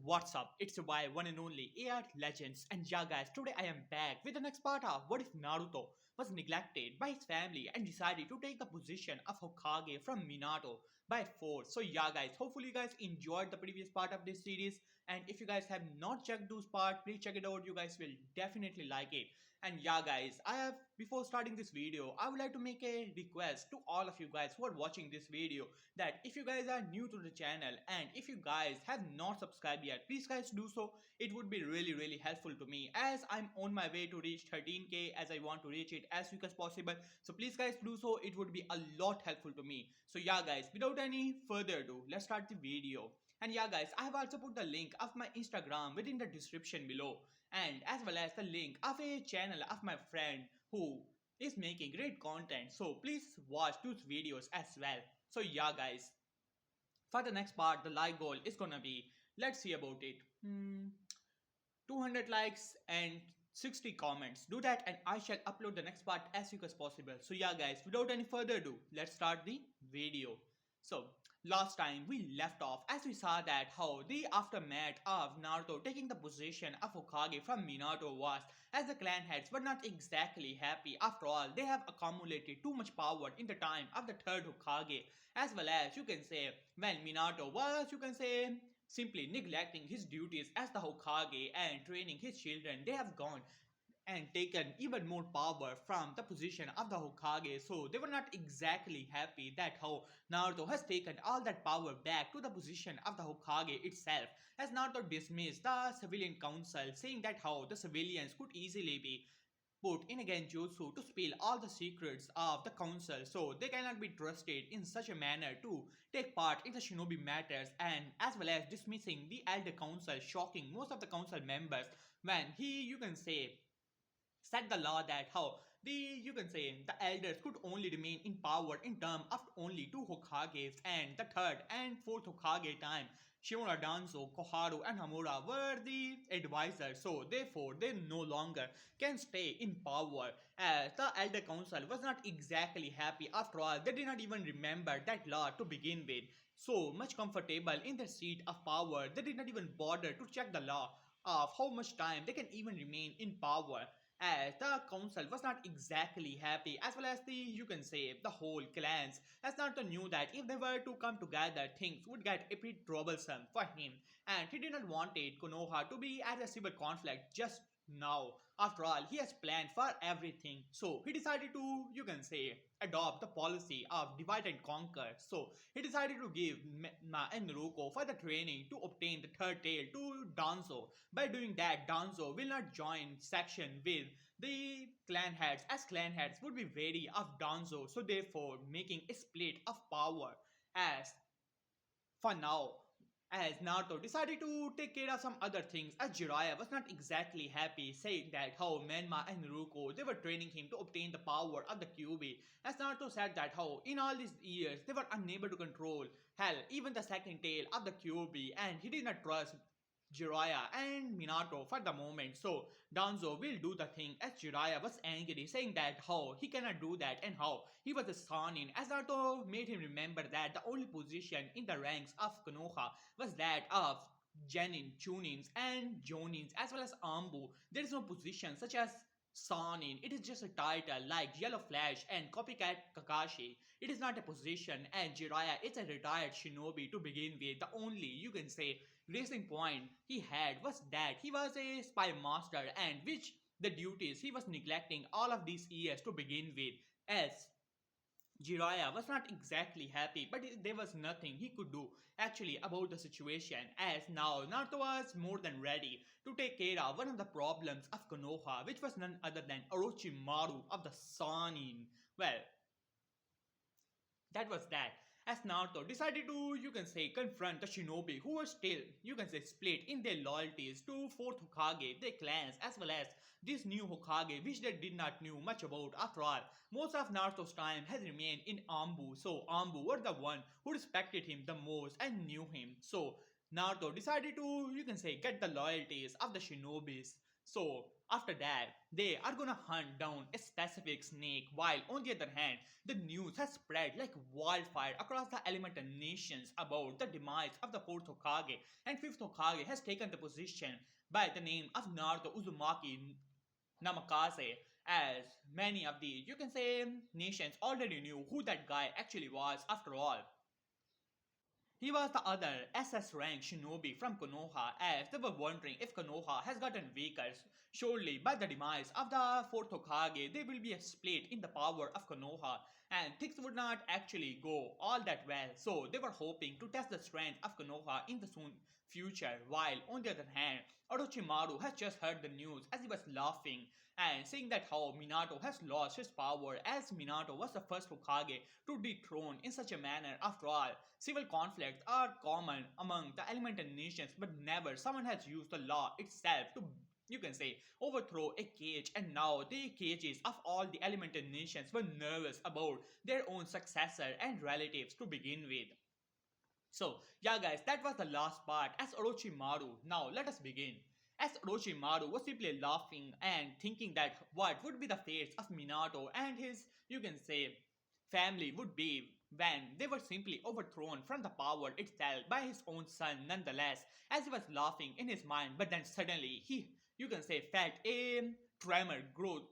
what's up? It's your boy, one and only AR Legends. And yeah, guys, today I am back with the next part of what if Naruto was neglected by his family and decided to take the position of Hokage from Minato by force. So, yeah, guys, hopefully you guys enjoyed the previous part of this series. And if you guys have not checked those parts, please check it out. You guys will definitely like it. And yeah, guys, before starting this video, I would like to make a request to all of you guys who are watching this video that if you guys are new to the channel and if you guys have not subscribed yet, please guys do so. It would be really helpful to me as I'm on my way to reach 13k, as I want to reach it as quick as possible. So please guys do so. It would be a lot helpful to me. So yeah, guys, without any further ado, let's start the video. And yeah, guys, I have also put the link of my Instagram within the description below, and as well as the link of a channel of my friend who is making great content. So please watch those videos as well. So yeah, guys, for the next part, the like goal is gonna be, let's see about it. 200 likes and 60 comments. Do that and I shall upload the next part as quick as possible. So yeah, guys, without any further ado, let's start the video. So last time we left off as we saw that how the aftermath of Naruto taking the position of Hokage from Minato was, as the clan heads were not exactly happy. After all, they have accumulated too much power in the time of the third Hokage, as well as you can say when Minato was, you can say, simply neglecting his duties as the Hokage and training his children. They have gone and taken even more power from the position of the Hokage. So they were not exactly happy that how Naruto has taken all that power back to the position of the Hokage itself. As Naruto dismissed the civilian council, saying that how the civilians could easily be put in a genjutsu to spill all the secrets of the council, so they cannot be trusted in such a manner to take part in the shinobi matters, and as well as dismissing the elder council, shocking most of the council members when he, you can say, set the law that how the, you can say, the elders could only remain in power in term of only two Hokages, and the third and fourth Hokage time Shimura Danzo, Koharu and Hamura were the advisors, so therefore they no longer can stay in power, as the elder council was not exactly happy. After all, they did not even remember that law to begin with. So much comfortable in their seat of power, they did not even bother to check the law of how much time they can even remain in power, as the council was not exactly happy, as well as the, you can say, the whole clans, as Naruto knew that if they were to come together things would get a bit troublesome for him, and he did not want it Konoha to be at a civil conflict just now. After all, he has planned for everything, so he decided to, you can say, adopt the policy of divide and conquer. So he decided to give Ma and Naruto for the training to obtain the third tail to Danzo. By doing that, Danzo will not join section with the clan heads, as clan heads would be wary of Danzo, so therefore making a split of power. As for now, as Naruto decided to take care of some other things, as Jiraiya was not exactly happy, saying that how Menma and Naruto, they were training him to obtain the power of the Kyuubi. As Naruto said that how in all these years they were unable to control, hell, even the second tail of the Kyuubi, and he did not trust Jiraiya and Minato for the moment. So Danzo will do the thing, as Jiraiya was angry, saying that how he cannot do that and how he was a Sanin, as Naruto made him remember that the only position in the ranks of Konoha was that of Genin, Chunins and Jonins, as well as Ambu. There is no position such as Sanin. It is just a title like Yellow Flash and Copycat Kakashi. It is not a position, and Jiraiya is a retired shinobi to begin with. The only, you can say, racing point he had was that he was a spy master, and which the duties he was neglecting all of these years to begin with. As Jiraiya was not exactly happy, but there was nothing he could do actually about the situation, as now Naruto was more than ready to take care of one of the problems of Konoha, which was none other than Orochimaru of the Sanin. Well, that was that. As Naruto decided to, you can say, confront the shinobi who were still, you can say, split in their loyalties to 4th Hokage, their clans, as well as this new Hokage, which they did not knew much about. After all, most of Naruto's time has remained in Ambu, so Ambu were the one who respected him the most and knew him. So Naruto decided to, you can say, get the loyalties of the shinobis. So after that, they are gonna hunt down a specific snake, while on the other hand, the news has spread like wildfire across the elemental nations about the demise of the fourth Hokage, and fifth Hokage has taken the position by the name of Naruto Uzumaki Namikaze, as many of the, you can say, nations already knew who that guy actually was after all. He was the other SS rank shinobi from Konoha, as they were wondering if Konoha has gotten weaker. Surely, by the demise of the 4th Hokage, there will be a split in the power of Konoha, and things would not actually go all that well. So, they were hoping to test the strength of Konoha in the soon future, while on the other hand, Orochimaru has just heard the news as he was laughing and saying that how Minato has lost his power, as Minato was the first Hokage to dethrone in such a manner. After all, civil conflicts are common among the elemental nations, but never someone has used the law itself to, you can say, overthrow a cage. And now the cages of all the elemental nations were nervous about their own successor and relatives to begin with. So, yeah, guys, that was the last part as Orochimaru. Now, let us begin. As Orochimaru was simply laughing and thinking that what would be the fates of Minato and his, you can say, family would be when they were simply overthrown from the power itself by his own son, nonetheless, as he was laughing in his mind. But then suddenly he, you can say, felt a tremor go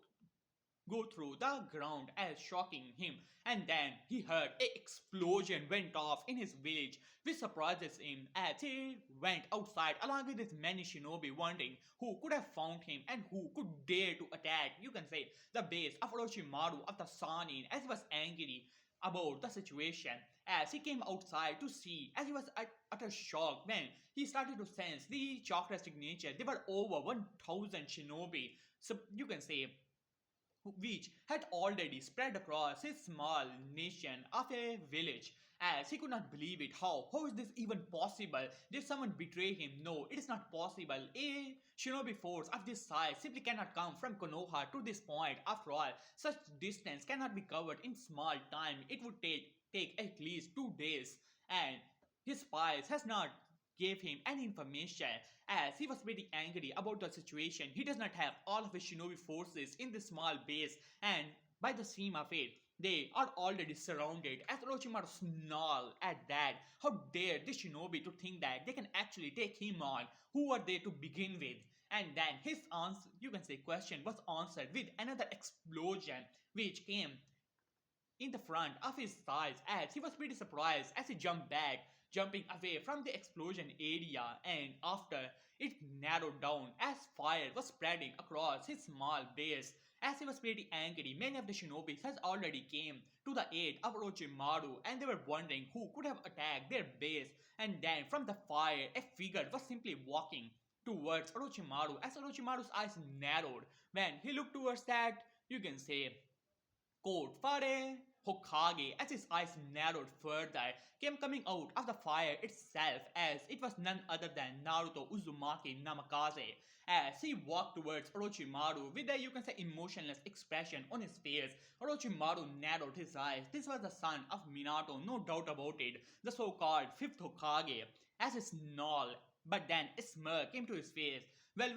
through the ground as shocking him, and then he heard a explosion went off in his village, which surprises him as he went outside along with his many shinobi, wondering who could have found him and who could dare to attack, you can say, the base of Orochimaru of the Sanin, as he was angry about the situation. As he came outside to see, as he was at utter shock when he started to sense the chakra signature. There were over 1000 shinobi, so you can say, which had already spread across his small nation of a village. As he could not believe it, how is this even possible? Did someone betray him? No, it is not possible. A shinobi force of this size simply cannot come from Konoha to this point. After all, such distance cannot be covered in small time. It would take at least 2 days, and his spies has not gave him any information, as he was very angry about the situation. He does not have all of his shinobi forces in this small base, and by the seam of it, they are already surrounded. As Orochimaru snarled at that, how dare this shinobi to think that they can actually take him on? Who are they to begin with? And then his answer, you can say, question was answered with another explosion, which came in the front of his thighs, as he was pretty surprised as he jumped back, jumping away from the explosion area, and after it narrowed down as fire was spreading across his small base. As he was pretty angry, many of the shinobis has already came to the aid of Orochimaru, and they were wondering who could have attacked their base. And then from the fire, a figure was simply walking towards Orochimaru, as Orochimaru's eyes narrowed when he looked towards that, you can say, Code Fare Hokage, as his eyes narrowed further, came coming out of the fire itself, as it was none other than Naruto Uzumaki Namikaze. As he walked towards Orochimaru with a, you can say, emotionless expression on his face, Orochimaru narrowed his eyes. This was the son of Minato, no doubt about it, the so-called fifth Hokage. As he snarled, but then a smirk came to his face. Well,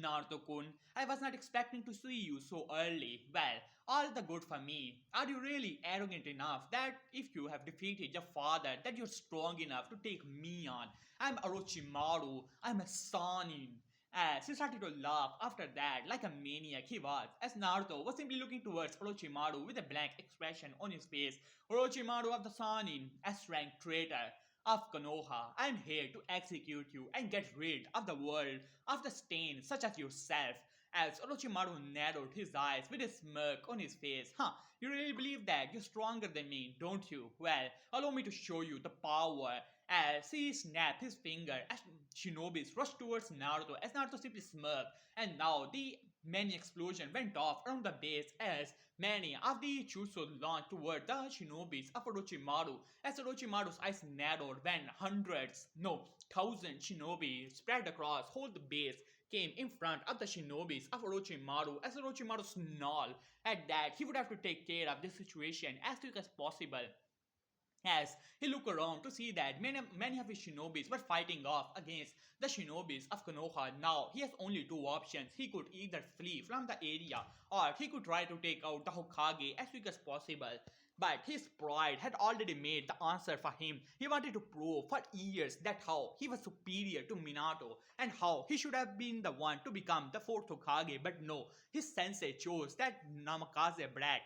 Naruto-kun, I was not expecting to see you so early. Well, all the good for me. Are you really arrogant enough that if you have defeated your father, that you're strong enough to take me on? I'm Orochimaru. I'm a Sanin. As he started to laugh after that, like a maniac he was, as Naruto was simply looking towards Orochimaru with a blank expression on his face. Orochimaru of the Sanin, S-rank traitor of Konoha, I'm here to execute you and get rid of the world of the stain such as yourself. As Orochimaru narrowed his eyes with a smirk on his face. Huh, you really believe that? You're stronger than me, don't you? Well, allow me to show you the power. As he snapped his finger as shinobis rushed towards Naruto, as Naruto simply smirked, and now the many explosion went off around the base as many of the Chuso launched toward the shinobis of Orochimaru, as Orochimaru's eyes narrowed when hundreds, no, thousand shinobi spread across whole the base came in front of the shinobis of Orochimaru, as Orochimaru snarled at that he would have to take care of this situation as quick as possible. as he looked around to see that many of his shinobis were fighting off against the shinobis of Konoha. Now he has only two options. He could either flee from the area or he could try to take out the Hokage as quick as possible. But his pride had already made the answer for him. He wanted to prove for years that how he was superior to Minato and how he should have been the one to become the fourth Hokage. But no, his sensei chose that Namikaze brat,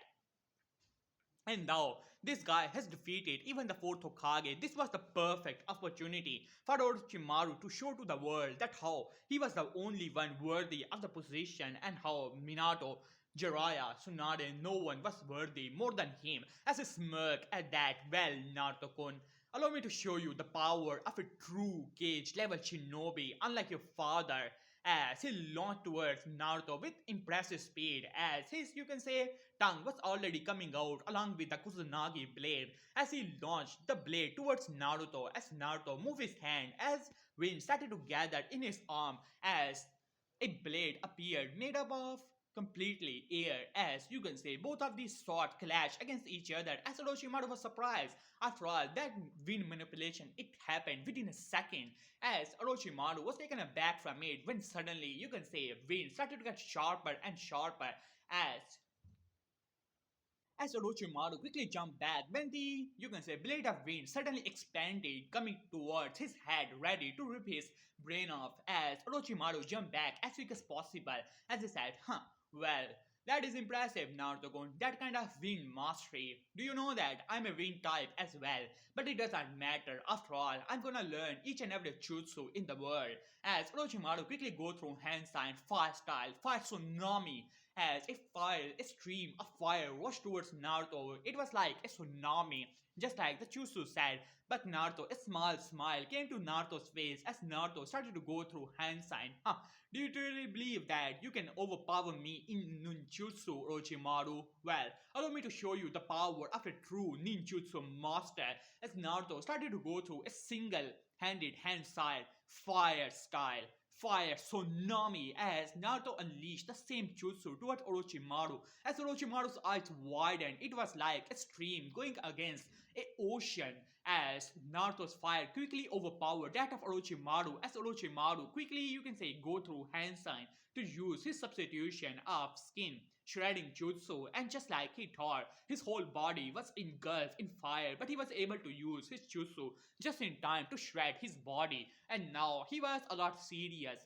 and now, this guy has defeated even the fourth Hokage. This was the perfect opportunity for Orochimaru to show to the world that how he was the only one worthy of the position and how Minato, Jiraiya, Tsunade, no one was worthy more than him. As a smirk at that, well, Naruto-kun, allow me to show you the power of a true cage level shinobi, unlike your father, as he launched towards Naruto with impressive speed, as his, you can say, tongue was already coming out along with the Kusanagi blade as he launched the blade towards Naruto as Naruto moved his hand as wind started to gather in his arm as a blade appeared made up of completely air as you can say both of these swords clashed against each other as Orochimaru was surprised. After all, that wind manipulation it happened within a second as Orochimaru was taken aback from it when suddenly you can say wind started to get sharper and sharper as Orochimaru quickly jumped back when the, you can say, blade of wind suddenly expanded, coming towards his head, ready to rip his brain off. As Orochimaru jumped back as quick as possible, as he said, huh, well, that is impressive, Naruto-kun. That kind of wind mastery. Do you know that I'm a wind type as well? But it doesn't matter. After all, I'm gonna learn each and every jutsu in the world. As Orochimaru quickly go through hand sign, fire style, fire tsunami, as a fire, a stream of fire rushed towards Naruto. It was like a tsunami, just like the Chusu said. But Naruto, a small smile came to Naruto's face as Naruto started to go through hand sign. Huh, do you truly believe that you can overpower me in ninjutsu, Orochimaru? Well, allow me to show you the power of a true ninjutsu master as Naruto started to go through a single-handed hand style, fire tsunami as Naruto unleashed the same jutsu towards Orochimaru. As Orochimaru's eyes widened, it was like a stream going against a ocean as Naruto's fire quickly overpowered that of Orochimaru as Orochimaru quickly you can say go through hand sign to use his substitution of skin shredding jutsu and just like he thought his whole body was engulfed in fire but he was able to use his jutsu just in time to shred his body and now he was a lot serious.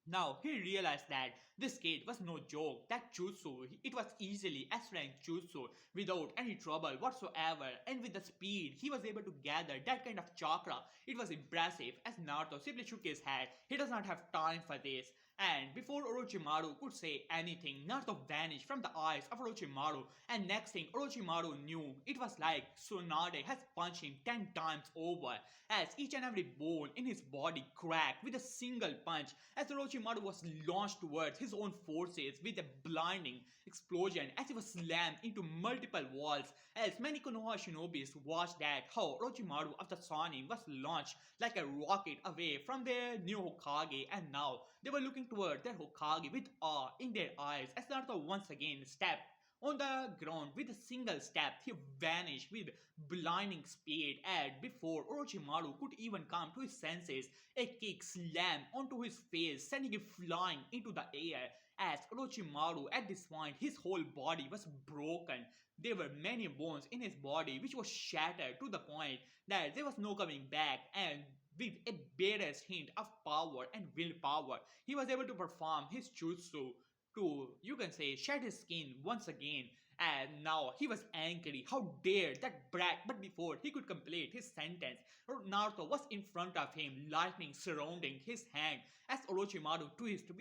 Now he realized that this kid was no joke. That jutsu, it was easily S-rank jutsu without any trouble whatsoever. And with the speed he was able to gather that kind of chakra, it was impressive as Naruto simply shook his head. He does not have time for this. And before Orochimaru could say anything, Naruto vanished from the eyes of Orochimaru. And next thing Orochimaru knew, it was like Tsunade has punched him 10 times over as each and every bone in his body cracked with a single punch as Orochimaru was launched towards his own forces with a blinding explosion as he was slammed into multiple walls as many Konoha shinobis watched that how Orochimaru of the Sonic was launched like a rocket away from their new Hokage and now they were looking toward their Hokage with awe in their eyes as Naruto once again stepped on the ground with a single step, he vanished with blinding speed, and before Orochimaru could even come to his senses, a kick slammed onto his face, sending him flying into the air. As Orochimaru, at this point, his whole body was broken. There were many bones in his body which was shattered to the point that there was no coming back, and with a barest hint of power and willpower, he was able to perform his jutsu to, you can say, shed his skin once again. And now he was angry. How dare that brat? But before he could complete his sentence, Naruto was in front of him, lightning surrounding his hand as Orochimaru twisted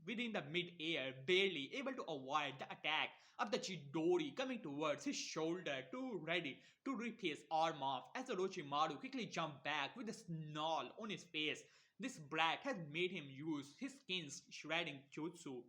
within the mid-air, barely able to avoid the attack of the Chidori coming towards his shoulder to ready to rip his arm off as Orochimaru quickly jumped back with a snarl on his face. This brat had made him use his skin's shredding jutsu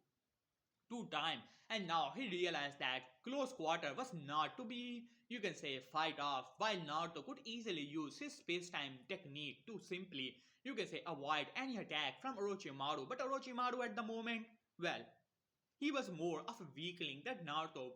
2 times, and now he realized that close quarter was not to be, you can say, fight off, while Naruto could easily use his space-time technique to simply, you can say, avoid any attack from Orochimaru. But Orochimaru at the moment, well, he was more of a weakling than Naruto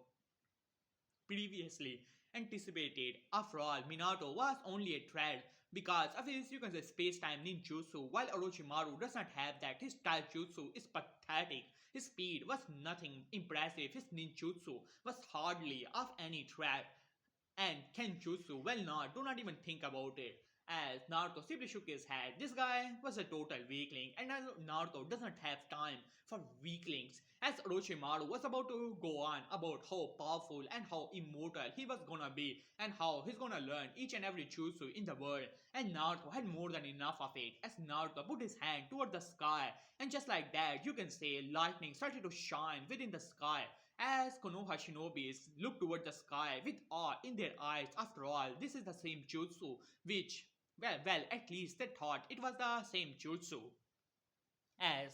previously. anticipated. After all, Minato was only a threat because of his, you can say, space-time ninjutsu, while Orochimaru does not have that. His taijutsu is pathetic. His speed was nothing impressive. His ninjutsu was hardly of any threat. And Kenjutsu, well not, do not even think about it. As Naruto simply shook his head, this guy was a total weakling, and Naruto does not have time for weaklings. As Orochimaru was about to go on about how powerful and how immortal he was gonna be, and how he's gonna learn each and every jutsu in the world, and Naruto had more than enough of it. As Naruto put his hand toward the sky, and just like that, you can say lightning started to shine within the sky, as Konoha shinobis look toward the sky with awe in their eyes. After all, this is the same jutsu which, at least they thought it was the same jutsu as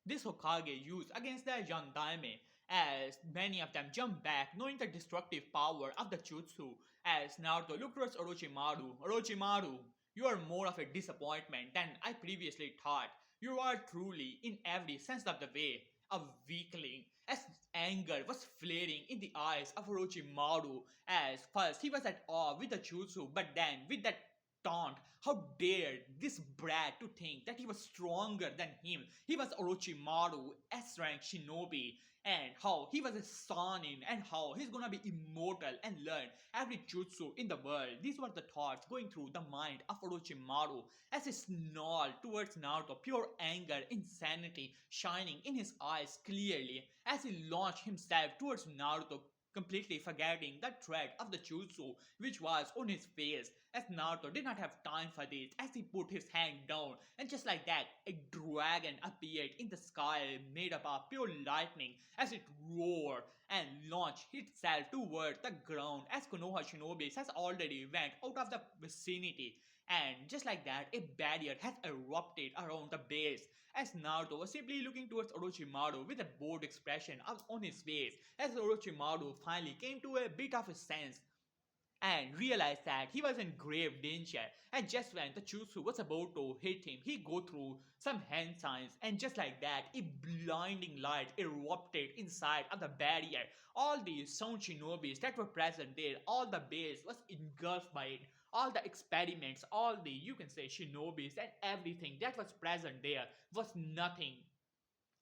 this Hokage used against the young Daime, as many of them jump back knowing the destructive power of the jutsu. As Naruto looked towards Orochimaru, Orochimaru, you are more of a disappointment than I previously thought. You are truly, in every sense of the way, a weakling. As anger was flaring in the eyes of Orochimaru, as first he was at awe with the jutsu, but then with that taunt. How dared this brat to think that he was stronger than him? He was Orochimaru, S rank shinobi, and how he was a Sanin, and how he's gonna be immortal and learn every jutsu in the world. These were the thoughts going through the mind of Orochimaru as he snarled towards Naruto, pure anger, insanity shining in his eyes clearly as he launched himself towards Naruto, completely forgetting the threat of the jutsu which was on his face, as Naruto did not have time for this, as he put his hand down, and just like that, a dragon appeared in the sky made up of pure lightning as it roared and launched itself toward the ground, as Konoha Shinobis has already went out of the vicinity. And just like that, a barrier has erupted around the base, as Naruto was simply looking towards Orochimaru with a bored expression on his face, as Orochimaru finally came to a bit of a sense and realized that he was in grave danger. And just when the Jutsu was about to hit him, he go through some hand signs, and just like that, a blinding light erupted inside of the barrier. All the sound shinobis that were present there, all the base was engulfed by it. All the experiments, all the, you can say, shinobis and everything that was present there was nothing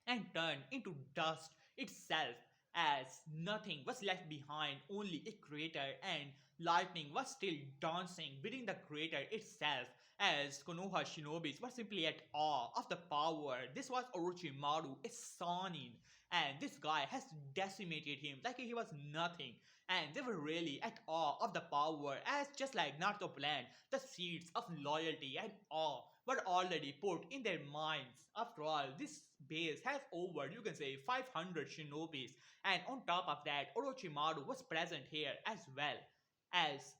and turned into dust itself, as nothing was left behind, only a crater, and lightning was still dancing within the crater itself, as Konoha shinobis were simply at awe of the power. This was Orochimaru, a Sanin, and this guy has decimated him like he was nothing, and they were really at awe of the power, as just like Naruto planned, the seeds of loyalty and awe were already put in their minds. After all, this base has over, you can say, 500 shinobis, and on top of that, Orochimaru was present here as well. As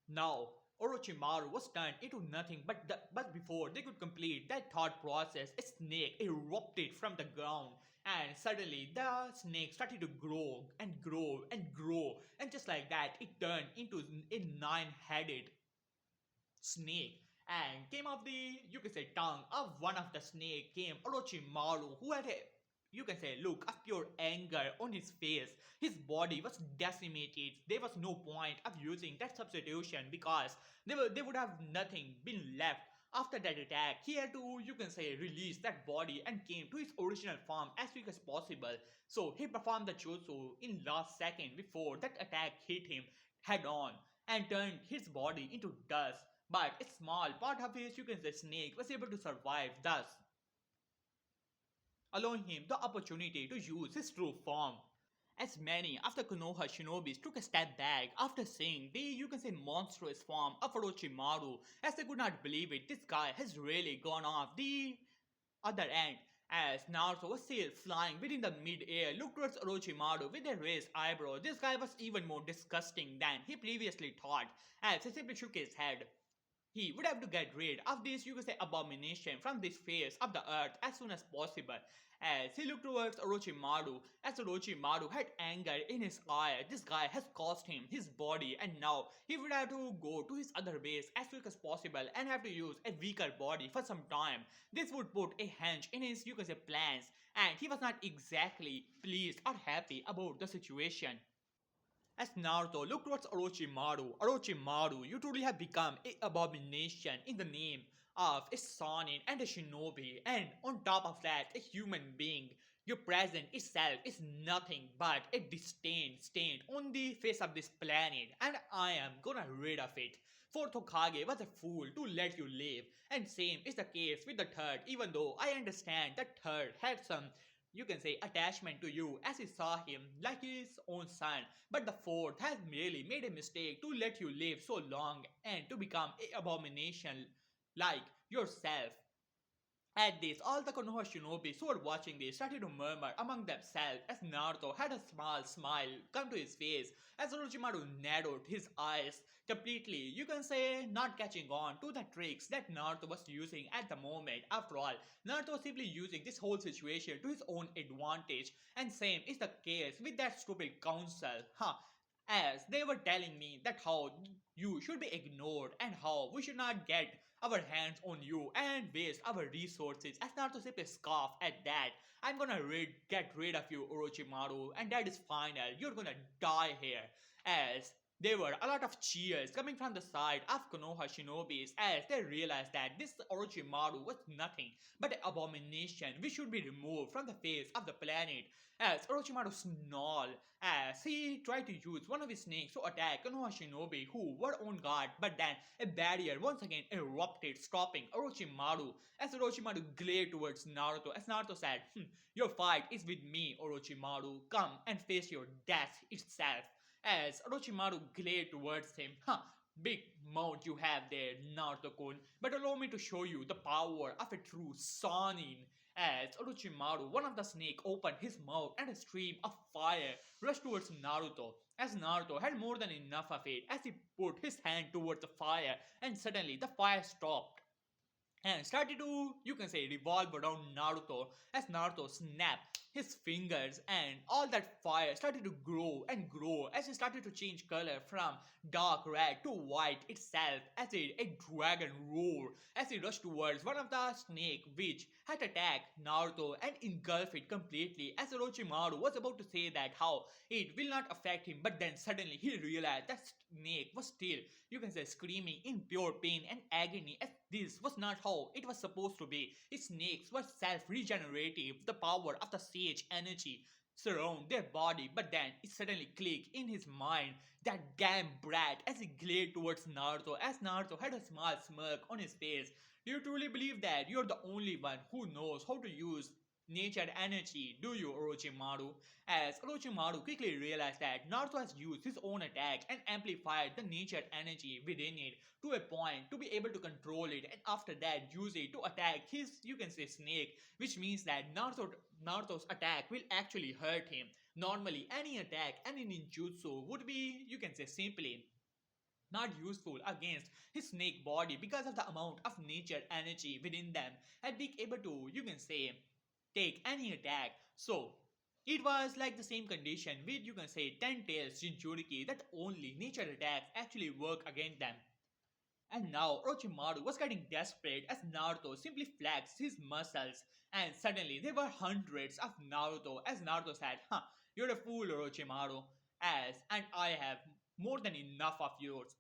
now, Orochimaru was turned into nothing, but before they could complete that thought process, a snake erupted from the ground, and suddenly the snake started to grow and grow and grow, and just like that, it turned into a nine-headed snake, and came off the, you can say, tongue of one of the snake came Orochimaru, who had a, you can say, look of pure anger on his face. His body was decimated. There was no point of using that substitution because they would have nothing been left after that attack. He had to, you can say, release that body and came to his original form as quick as possible. So he performed the jutsu in last second before that attack hit him head on and turned his body into dust. But a small part of his, you can say, snake was able to survive, thus allowing him the opportunity to use his true form. As many of the Konoha shinobis took a step back after seeing the, you can say, monstrous form of Orochimaru, as they could not believe it. This guy has really gone off the other end. As Naruto was still flying within the mid-air, looked towards Orochimaru with a raised eyebrow. This guy was even more disgusting than he previously thought, as he simply shook his head. He would have to get rid of this, you could say, abomination from this face of the earth as soon as possible. As he looked towards Orochimaru, as Orochimaru had anger in his eye, this guy has cost him his body, and now he would have to go to his other base as quick as possible and have to use a weaker body for some time. This would put a hench in his, you could say, plans, and he was not exactly pleased or happy about the situation. As Naruto looked towards Orochimaru, Orochimaru, you truly have become an abomination in the name of a Sonin and a shinobi, and on top of that, a human being. Your presence itself is nothing but a disdain stain on the face of this planet, and I am gonna rid of it. Fourth Hokage was a fool to let you live, and same is the case with the third, even though I understand the third had some attachment to you as he saw him like his own son, but the fourth has merely made a mistake to let you live so long and to become an abomination like yourself. At this, all the Konoha shinobis who were watching this started to murmur among themselves as Naruto had a small smile come to his face as Orochimaru narrowed his eyes completely, not catching on to the tricks that Naruto was using at the moment. After all, Naruto was simply using this whole situation to his own advantage, and same is the case with that stupid council. As they were telling me that how you should be ignored and how we should not get our hands on you and waste our resources. As Naruto simply scoff at that. I'm gonna get rid of you, Orochimaru, and that is final. You're gonna die here. As there were a lot of cheers coming from the side of Konoha shinobis as they realized that this Orochimaru was nothing but an abomination which should be removed from the face of the planet. As Orochimaru snarled as he tried to use one of his snakes to attack Konoha shinobi who were on guard, but then a barrier once again erupted, stopping Orochimaru as Orochimaru glared towards Naruto as Naruto said, your fight is with me, Orochimaru. Come and face your death itself. As Orochimaru glared towards him, big mouth you have there, Naruto-kun, but allow me to show you the power of a true Sanin. As Orochimaru, one of the snake, opened his mouth and a stream of fire rushed towards Naruto. As Naruto had more than enough of it, as he put his hand towards the fire, and suddenly the fire stopped and started to, revolve around Naruto as Naruto snapped his fingers and all that fire started to grow and grow as it started to change color from dark red to white itself as a dragon roared as he rushed towards one of the snake which had attacked Naruto and engulfed it completely as Orochimaru was about to say that how it will not affect him, but then suddenly he realized that snake was still screaming in pure pain and agony as this was not how it was supposed to be. Snakes were self-regenerative, the power of the sage energy surround their body, but then it suddenly clicked in his mind that damn brat as he glared towards Naruto as Naruto had a small smirk on his face. Do you truly believe that you're the only one who knows how to use nature energy, do you, Orochimaru? As Orochimaru quickly realized that Naruto has used his own attack and amplified the nature energy within it to a point to be able to control it, and after that use it to attack his, snake, which means that Naruto's attack will actually hurt him. Normally, any attack, any ninjutsu would be, simply not useful against his snake body because of the amount of nature energy within them and being able to, take any attack. So, it was like the same condition with, 10 tails Jinchuriki that only nature attacks actually work against them. And now Orochimaru was getting desperate as Naruto simply flexed his muscles, and suddenly there were hundreds of Naruto as Naruto said, you're a fool, Orochimaru, as and I have more than enough of yours.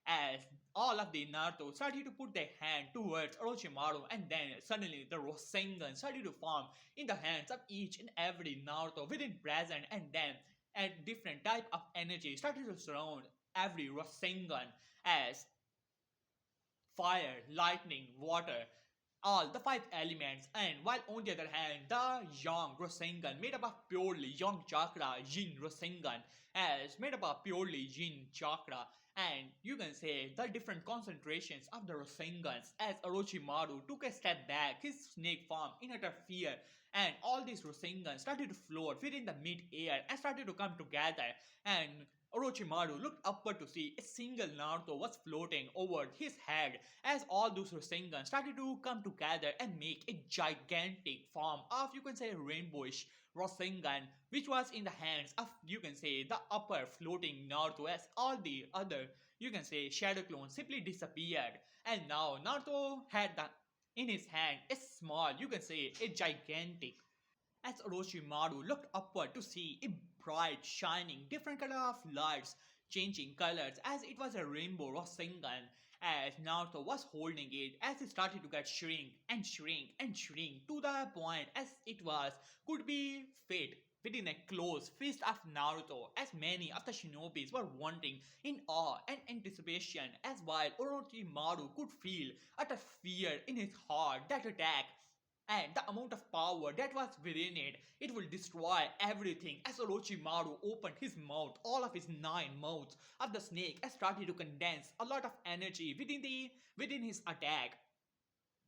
As all of the Naruto started to put their hand towards Orochimaru, and then suddenly the Rasengan started to form in the hands of each and every Naruto within present, and then a different type of energy started to surround every Rasengan as fire, lightning, water, all the five elements, and while on the other hand, the Yang Rasengan made up of purely Yang Chakra, Yin Rasengan, as made up of purely Yin Chakra, and the different concentrations of the Rasengans as Orochimaru took a step back, his snake form in utter fear, and all these Rasengans started to float within the mid-air and started to come together, and Orochimaru looked upward to see a single Naruto was floating over his head as all those Rasengan started to come together and make a gigantic form of, rainbowish Rasengan, which was in the hands of, the upper floating Naruto as all the other, shadow clones simply disappeared. And now Naruto had in his hand a small, a gigantic as Orochimaru looked upward to see a bright, shining, different color of lights, changing colors as it was a rainbow was single. As Naruto was holding it, as it started to get shrink and shrink and shrink to the point as it was could be fit within a close fist of Naruto, as many of the shinobis were wondering in awe and anticipation, as while Orochimaru could feel utter fear in his heart that attack and the amount of power that was within it, it will destroy everything. As Orochimaru opened his mouth, all of his 9 mouths of the snake has started to condense a lot of energy within his attack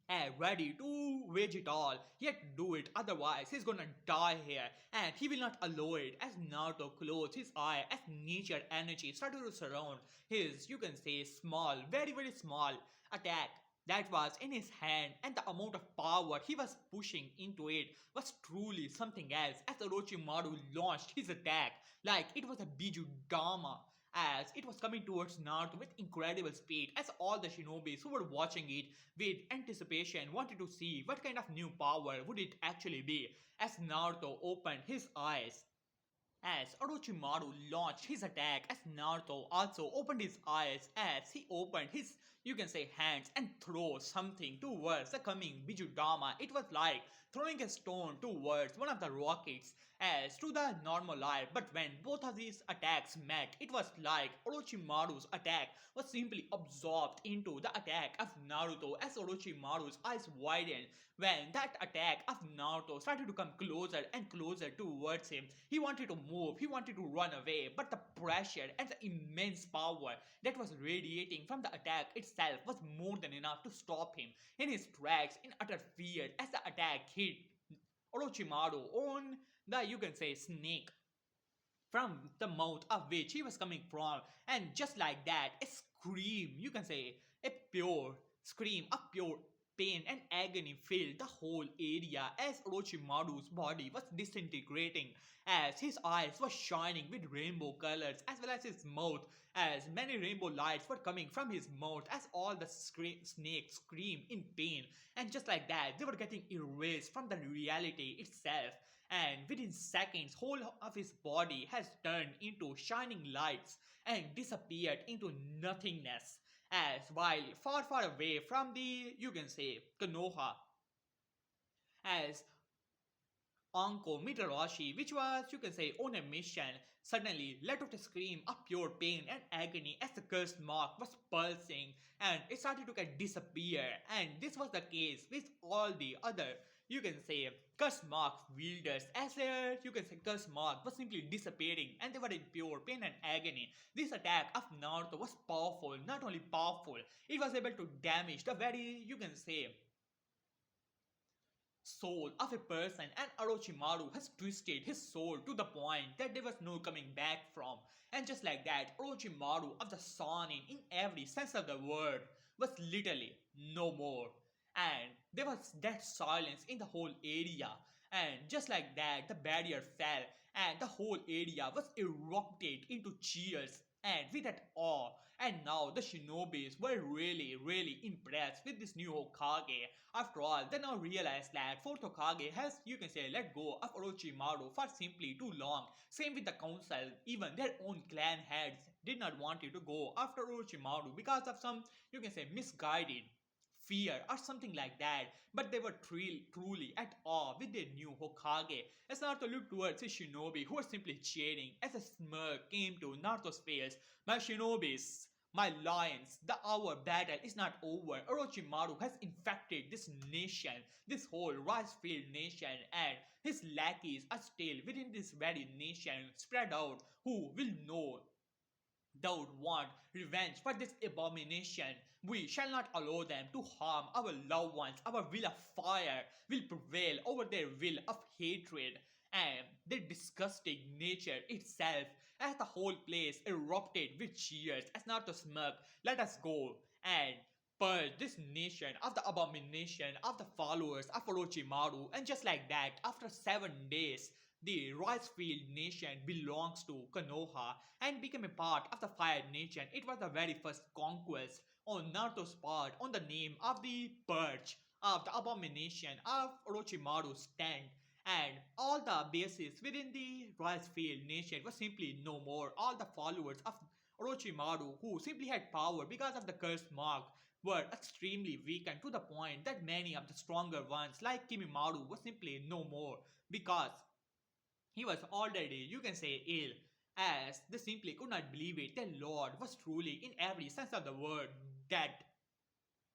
and ready to wage it all. Yet do it, otherwise he's gonna die here, and he will not allow it. As Naruto closed his eye, as nature energy started to surround his, you can say, small, very very small attack that was in his hand, and the amount of power he was pushing into it was truly something else. As Orochimaru launched his attack like it was a Biju Dama, as it was coming towards Naruto with incredible speed, as all the shinobis who were watching it with anticipation wanted to see what kind of new power would it actually be. As Naruto opened his eyes, as Orochimaru launched his attack, as Naruto also opened his eyes, as he opened his, you can say, hands and throw something towards the coming Bijudama. It was like throwing a stone towards one of the rockets as to the normal life. But when both of these attacks met, it was like Orochimaru's attack was simply absorbed into the attack of Naruto, as Orochimaru's eyes widened when that attack of Naruto started to come closer and closer towards him. He wanted to move, he wanted to run away, but the pressure and the immense power that was radiating from the attack itself was more than enough to stop him in his tracks in utter fear as the attack hit Orochimaru on the, you can say, snake from the mouth of which he was coming from, and just like that, a scream, you can say, a pure scream of pure pain and agony filled the whole area as Orochimaru's body was disintegrating, as his eyes were shining with rainbow colors, as well as his mouth, as many rainbow lights were coming from his mouth, as all the snakes screamed in pain, and just like that, they were getting erased from the reality itself, and within seconds whole of his body has turned into shining lights and disappeared into nothingness, as while far far away from the, you can say, Konoha, as Anko Mitarashi, which was, you can say, on a mission, suddenly let out a scream of pure pain and agony as the cursed mark was pulsing and it started to get disappear. And this was the case with all the other, you can say, cursed mark wielders, as their, you can say, cursed mark was simply disappearing and they were in pure pain and agony. This attack of Naruto was powerful, not only powerful, it was able to damage the very, you can say, soul of a person, and Orochimaru has twisted his soul to the point that there was no coming back from. And just like that, Orochimaru of the Sanin in every sense of the word was literally no more. And there was that silence in the whole area. And just like that, the barrier fell and the whole area was erupted into cheers and with that awe. And now the shinobis were really, really impressed with this new Hokage. After all, they now realize that 4th Hokage has, you can say, let go of Orochimaru for simply too long. Same with the council, even their own clan heads did not want you to go after Orochimaru because of some, you can say, misguided fear or something like that, but they were truly at awe with their new Hokage. As Naruto looked towards his shinobi who were simply cheering as a smirk came to Naruto's face. My shinobis, my lions, the our battle is not over. Orochimaru has infected this nation, this whole rice field nation, and his lackeys are still within this very nation spread out who will know don't want revenge for this abomination. We shall not allow them to harm our loved ones. Our will of fire will prevail over their will of hatred and their disgusting nature itself. As the whole place erupted with cheers, as not to smirk, let us go and purge this nation of the abomination of the followers of Orochimaru. And just like that, after 7 days, the Ricefield nation belongs to Konoha and became a part of the Fire Nation. It was the very first conquest on Naruto's part on the name of the Purge of the abomination of Orochimaru's stand. and all the bases within the rice field nation was simply no more. All the followers of Orochimaru, who simply had power because of the curse mark, were extremely weakened to the point that many of the stronger ones, like Kimimaru, was simply no more because he was already, you can say, ill, as they simply could not believe it. Their lord was truly, in every sense of the word, dead,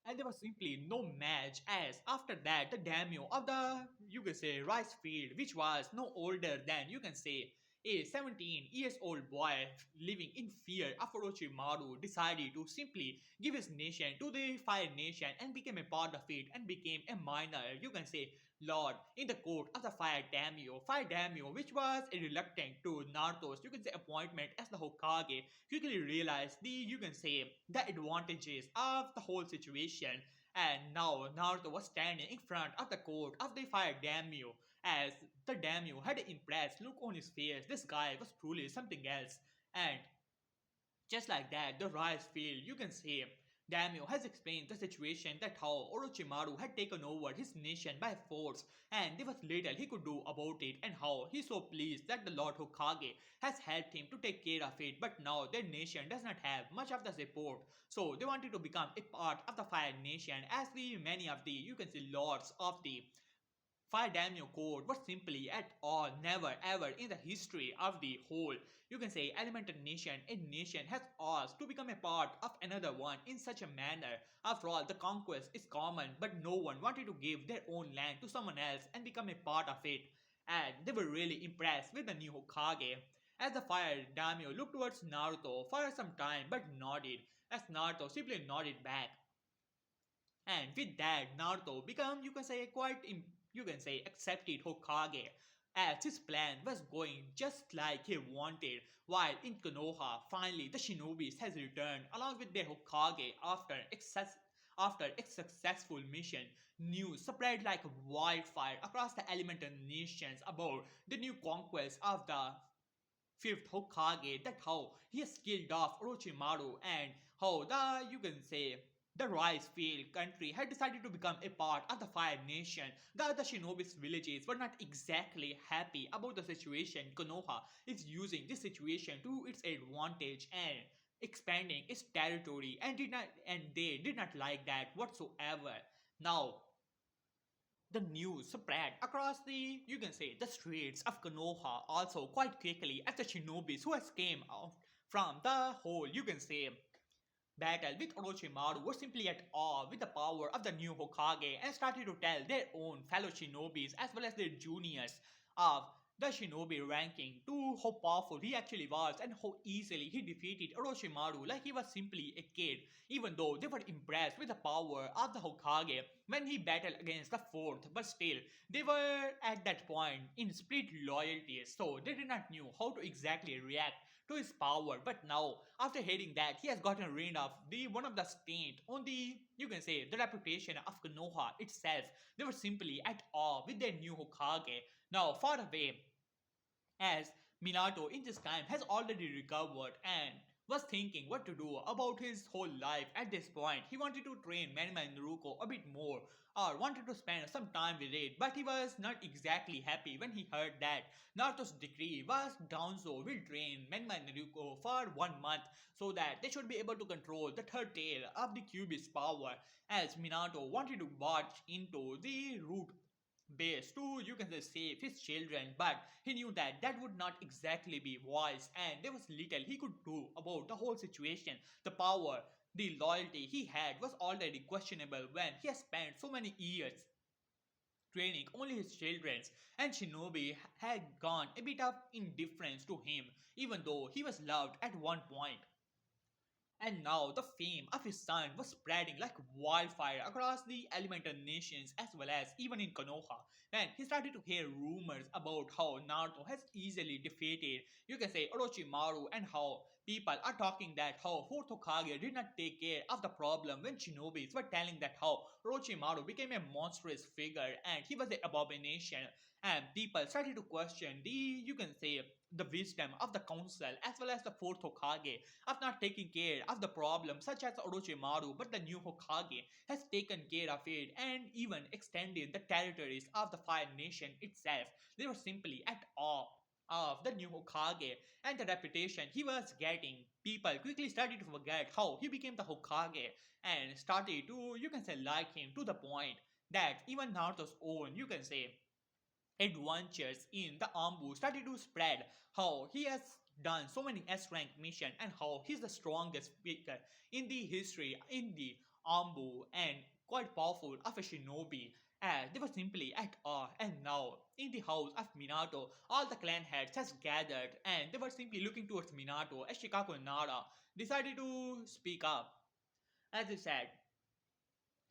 and there was simply no match. As after that, the daimyo of the, you can say, rice field, which was no older than, you can say, a 17 years old boy living in fear of Orochimaru, decided to simply give his nation to the fire nation and became a part of it and became a minor, you can say, lord in the court of the fire daimyo, which was a reluctant to Naruto's, you can say, appointment as the Hokage, quickly realized the, you can say, the advantages of the whole situation. And now Naruto was standing in front of the court of the fire daimyo, as the daimyo had an impressed look on his face. This guy was truly something else. And just like that, the rice field, you can say, Daimyo has explained the situation, that how Orochimaru had taken over his nation by force and there was little he could do about it, and how he's so pleased that the Lord Hokage has helped him to take care of it, but now their nation does not have much of the support. So they wanted to become a part of the Fire Nation, as the many of the, you can say, lords of the Fire Daimyo Code was simply at all never ever in the history of the whole, you can say, elemental nation, a nation has asked to become a part of another one in such a manner. After all, the conquest is common, but no one wanted to give their own land to someone else and become a part of it. And they were really impressed with the new Hokage. As the Fire Daimyo looked towards Naruto for some time but nodded, as Naruto simply nodded back. And with that, Naruto became, you can say, you can say, accepted Hokage, as his plan was going just like he wanted. While in Konoha, finally the shinobis has returned along with their Hokage after a successful mission. News spread like wildfire across the elemental nations about the new conquest of the fifth Hokage, that how he has killed off Orochimaru, and how the, you can say, the rice field country had decided to become a part of the Fire Nation. The other shinobi's villages were not exactly happy about the situation. Konoha is using this situation to its advantage and expanding its territory, and they did not like that whatsoever. Now the news spread across the, you can say, the streets of Konoha also quite quickly, as the shinobis who has came out from the whole, you can say, battle with Orochimaru were simply at awe with the power of the new Hokage and started to tell their own fellow shinobis as well as their juniors of the shinobi ranking to how powerful he actually was and how easily he defeated Orochimaru like he was simply a kid, even though they were impressed with the power of the Hokage when he battled against the fourth, but still they were at that point in split loyalties, so they did not know how to exactly react to his power. But now, after hearing that, he has gotten rid of the one of the stain on the, you can say, the reputation of Konoha itself. They were simply at awe with their new Hokage. Now far away, as Minato in this time has already recovered and was thinking what to do about his whole life at this point. He wanted to train Menma and Naruto a bit more, or wanted to spend some time with it, but he was not exactly happy when he heard that Naruto's decree was Danzo will train Menma and Naruto for 1 month so that they should be able to control the third tail of the Cubist power, as Minato wanted to march into the root base to, you can say, save his children, but he knew that that would not exactly be wise, and there was little he could do about the whole situation. The power, the loyalty he had was already questionable when he has spent so many years training only his children, and Shinobi had gone a bit of indifference to him, even though he was loved at one point. And now the fame of his son was spreading like wildfire across the elemental nations as well as even in Konoha. And he started to hear rumors about how Naruto has easily defeated, you can say, Orochimaru, and how people are talking that how fourth Hokage did not take care of the problem when shinobis were telling that how Orochimaru became a monstrous figure and he was an abomination, and people started to question the, you can say, the wisdom of the council as well as the fourth Hokage of not taking care of the problem such as Orochimaru, but the new Hokage has taken care of it and even extended the territories of the Fire Nation itself. They were simply at awe of the new Hokage and the reputation he was getting. People quickly started to forget how he became the Hokage and started to, you can say, like him to the point that even Naruto's own, you can say, adventures in the Ambu started to spread how he has done so many S rank missions and how he's the strongest speaker in the history in the Ambu and quite powerful of a shinobi. As they were simply at awe, and now in the house of Minato, all the clan heads has gathered and they were simply looking towards Minato as Shikaku and Nara decided to speak up. As they said,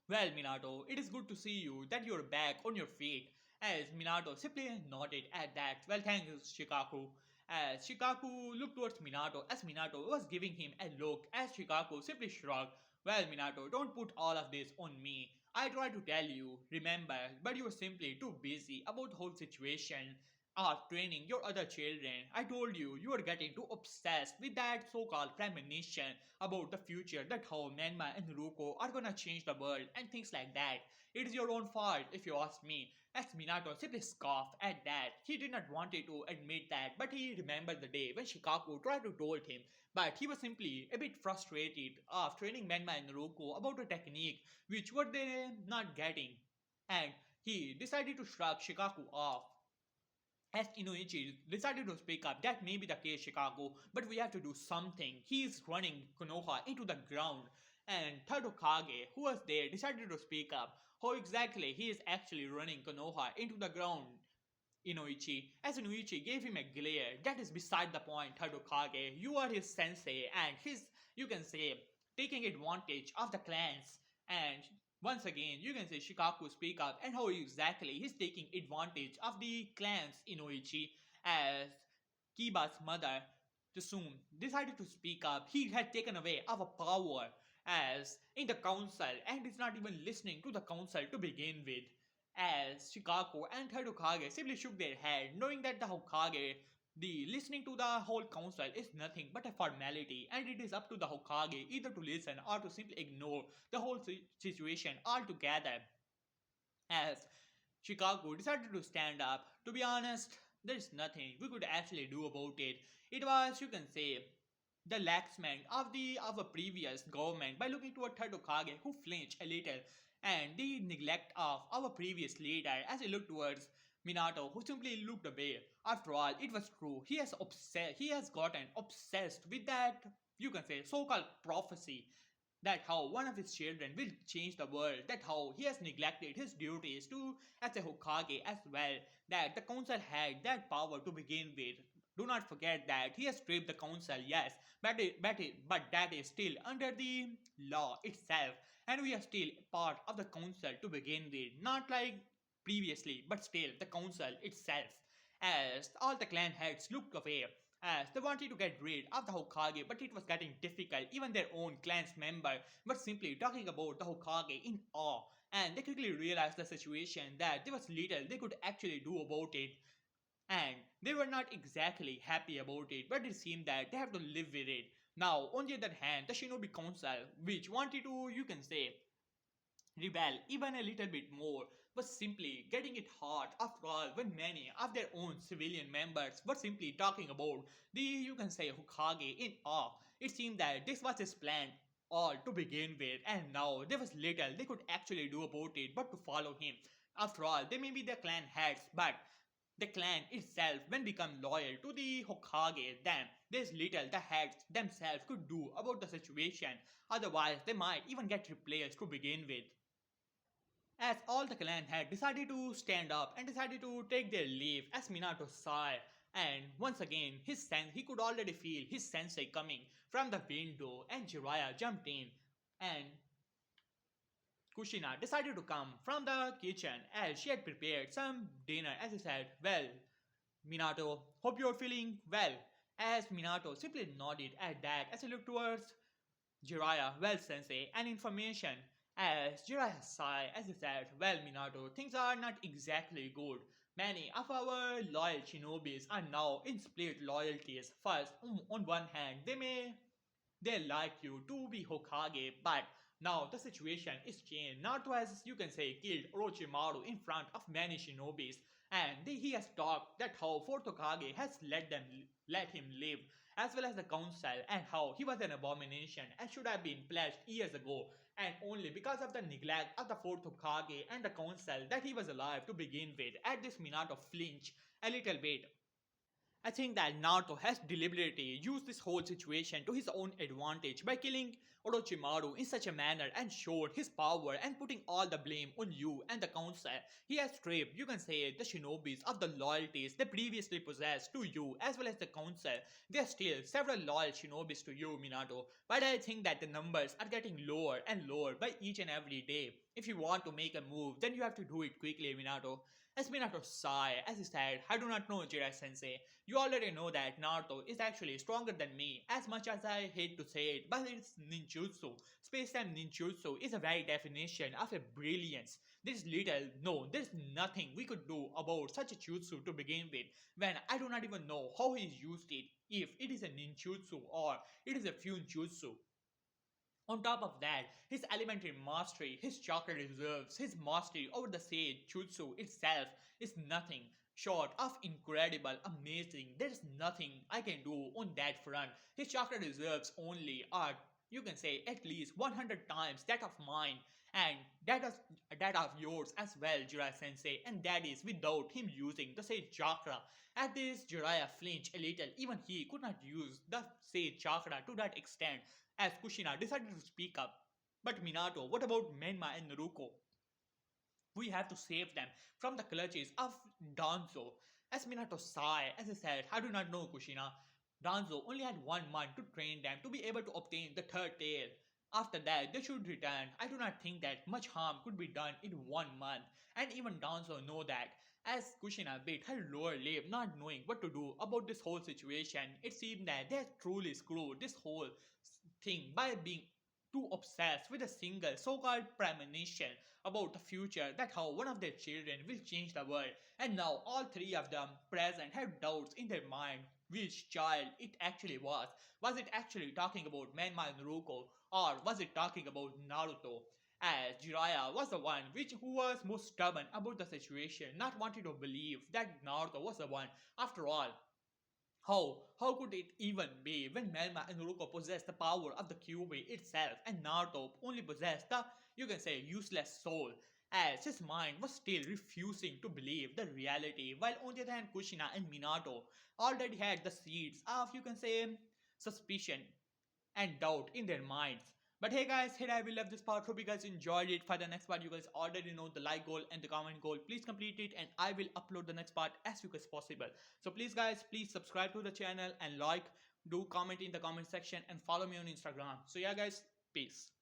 well, Minato, it is good to see you that you're back on your feet. As Minato simply nodded at that. Well, thanks, Shikaku. As Shikaku looked towards Minato, as Minato was giving him a look, as Shikaku simply shrugged. Well, Minato, don't put all of this on me. I tried to tell you, remember, but you were simply too busy about the whole situation of training your other children. I told you you were getting too obsessed with that so-called premonition about the future, that how Menma and Ruko are gonna change the world and things like that. It is your own fault if you ask me. As Minato simply scoffed at that, he did not want to admit that, but he remembered the day when Shikaku tried to told him, but he was simply a bit frustrated of training Menma and Ruko about a technique which were they not getting, and he decided to shrug Shikaku off. As Inoichi decided to speak up, that may be the case, Chicago, but we have to do something. He is running Konoha into the ground. And Tadokage, who was there, decided to speak up. How exactly he is actually running Konoha into the ground? Inoichi. As Inoichi gave him a glare, that is beside the point, Tadokage. You are his sensei, and his, you can say, taking advantage of the clans. And once again, you can say Shikaku speak up and how exactly he's taking advantage of the clans Inoichi as Kiba's mother, Tsum, decided to speak up. He had taken away our power as in the council and is not even listening to the council to begin with. As Shikaku and third Hokage simply shook their head, knowing that the Hokage, the listening to the whole council is nothing but a formality, and it is up to the Hokage either to listen or to simply ignore the whole situation altogether. As Chicago decided to stand up, to be honest, there is nothing we could actually do about it. It was, you can say, the laxment of a previous government by looking toward Tadokage who flinched a little, and the neglect of our previous leader as he looked towards Minato who simply looked away. After all, it was true. He has gotten obsessed with that, you can say, so-called prophecy that how one of his children will change the world, that how he has neglected his duties to as a Hokage as well, that the council had that power to begin with. Do not forget that he has stripped the council, yes, but that is still under the law itself, and we are still part of the council to begin with, not like previously, but still the council itself. As all the clan heads looked away, as they wanted to get rid of the Hokage, but it was getting difficult. Even their own clan's member were simply talking about the Hokage in awe, and they quickly realized the situation that there was little they could actually do about it. And they were not exactly happy about it, but it seemed that they have to live with it. Now, on the other hand, the Shinobi Council, which wanted to, you can say, rebel even a little bit more, was simply getting it hard after all when many of their own civilian members were simply talking about the, you can say, Hokage in awe. It seemed that this was his plan all to begin with, and now there was little they could actually do about it but to follow him. After all, they may be the clan heads, but the clan itself when become loyal to the Hokage, then there's little the heads themselves could do about the situation. Otherwise, they might even get replaced to begin with. As all the clan had decided to stand up and decided to take their leave as Minato saw it, and once again he could already feel his sensei coming from the window, and Jiraiya jumped in, and Kushina decided to come from the kitchen as she had prepared some dinner as he said, well, Minato, hope you're feeling well. as Minato simply nodded at that as he looked towards Jiraiya. Well, Sensei, and information. As Jiraiya sighed as he said, well, Minato, things are not exactly good. Many of our loyal shinobis are now in split loyalties. First, on one hand, they like you to be Hokage, but now the situation is changed. Naruto has, you can say, killed Orochimaru in front of many shinobis, and he has talked that how Fourth Hokage has let him live, as well as the council, and how he was an abomination and should have been pledged years ago, and only because of the neglect of the Fourth Hokage and the council that he was alive to begin with. At this, Minato flinched a little bit. I think that Naruto has deliberately used this whole situation to his own advantage by killing Orochimaru in such a manner and showed his power and putting all the blame on you and the council. He has stripped, you can say, the shinobis of the loyalties they previously possessed to you as well as the council. There are still several loyal shinobis to you, Minato, but I think that the numbers are getting lower and lower by each and every day. If you want to make a move, then you have to do it quickly, Minato. As Minato sighed as he said, I do not know, Jiraiya Sensei. You already know that Naruto is actually stronger than me, as much as I hate to say it, but it's ninjutsu. Space-time ninjutsu is a very definition of a brilliance. There's little, no, there's nothing we could do about such a jutsu to begin with, when I do not even know how he used it, if it is a ninjutsu or it is a funcjutsu. On top of that, his elementary mastery, his chakra reserves, his mastery over the Sage Jutsu itself is nothing short of incredible, amazing. There's nothing I can do on that front. His chakra reserves only are, you can say, at least 100 times that of mine, and that of yours as well, Jiraiya Sensei, and that is without him using the Sage chakra. At this, Jiraiya flinched a little. Even he could not use the Sage chakra to that extent as Kushina decided to speak up. But Minato, what about Menma and Naruko? We have to save them from the clutches of Danzo. As Minato sighed as he said, I do not know, Kushina. Danzo only had 1 month to train them to be able to obtain the third tail. After that, they should return. I do not think that much harm could be done in 1 month. And even Danzo know that. As Kushina bit her lower lip, not knowing what to do about this whole situation, it seemed that they had truly screwed this whole thing by being too obsessed with a single so-called premonition about the future, that how one of their children will change the world, and now all three of them present have doubts in their mind which child it actually was. Was it actually talking about Menma and Naruto, or was it talking about Naruto? As Jiraiya was the one who was most stubborn about the situation, not wanting to believe that Naruto was the one. After all, how could it even be when Melma and Naruto possess the power of the Kyuubi itself and Naruto only possessed the, you can say, useless soul? As his mind was still refusing to believe the reality, while on the other hand Kushina and Minato already had the seeds of, you can say, suspicion and doubt in their minds. But hey guys, here I will leave this part. Hope you guys enjoyed it. For the next part, you guys already know the like goal and the comment goal. Please complete it and I will upload the next part as quick as possible. So please guys, please subscribe to the channel and like, do comment in the comment section and follow me on Instagram. So yeah guys, peace.